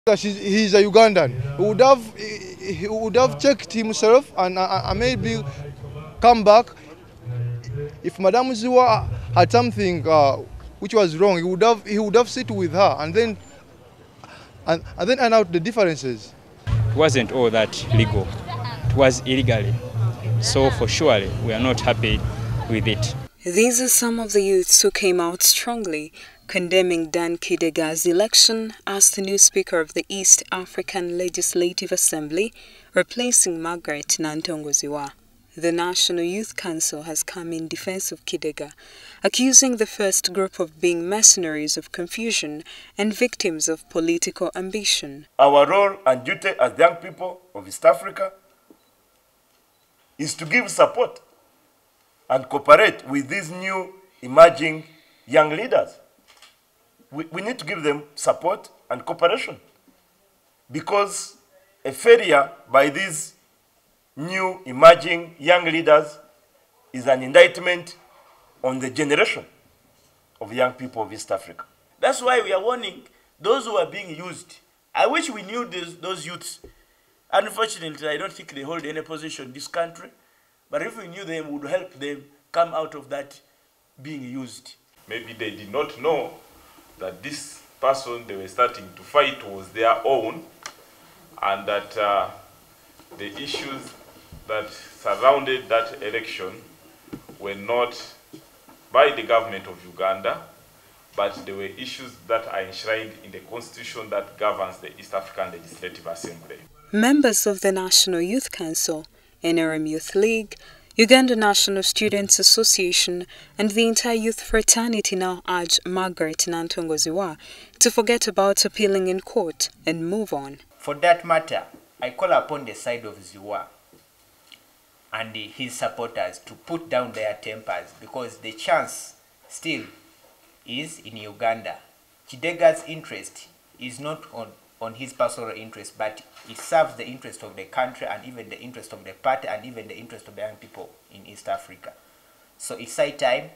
He's a Ugandan. He would have checked himself and maybe come back. If Madam Zziwa had something which was wrong, he would have sit with her and then iron out the differences. It wasn't all that legal. It was illegally. So for sure, we are not happy with it. These are some of the youths who came out strongly condemning Dan Kidega's election as the new Speaker of the East African Legislative Assembly, replacing Margaret Nnantongo Zziwa. The National Youth Council has come in defense of Kidega, accusing the first group of being mercenaries of confusion and victims of political ambition. Our role and duty as young people of East Africa is to give support and cooperate with these new emerging young leaders. We need to give them support and cooperation, because a failure by these new emerging young leaders is an indictment on the generation of young people of East Africa. That's why we are warning those who are being used. I wish we knew those youths. Unfortunately, I don't think they hold any position in this country. But if we knew them, we would help them come out of that being used. Maybe they did not know that this person they were starting to fight was their own, and that the issues that surrounded that election were not by the government of Uganda, but they were issues that are enshrined in the constitution that governs the East African Legislative Assembly. Members of the National Youth Council, NRM Youth League, Uganda National Students Association and the entire youth fraternity now urge Margaret Nnantongo Zziwa to forget about appealing in court and move on. For that matter, I call upon the side of Zziwa and his supporters to put down their tempers, because the chance still is in Uganda. Kidega's interest is not on his personal interest, but it serves the interest of the country and even the interest of the party and even the interest of the young people in East Africa. So it's high time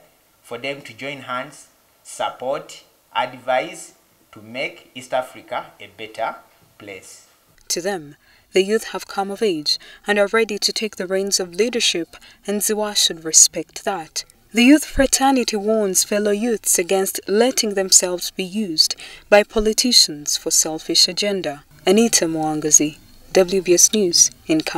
for them to join hands, support, advise to make East Africa a better place. To them, the youth have come of age and are ready to take the reins of leadership, and Zziwa should respect that. The youth fraternity warns fellow youths against letting themselves be used by politicians for selfish agenda. Anita Muwanguzi, WBS News in Kampala.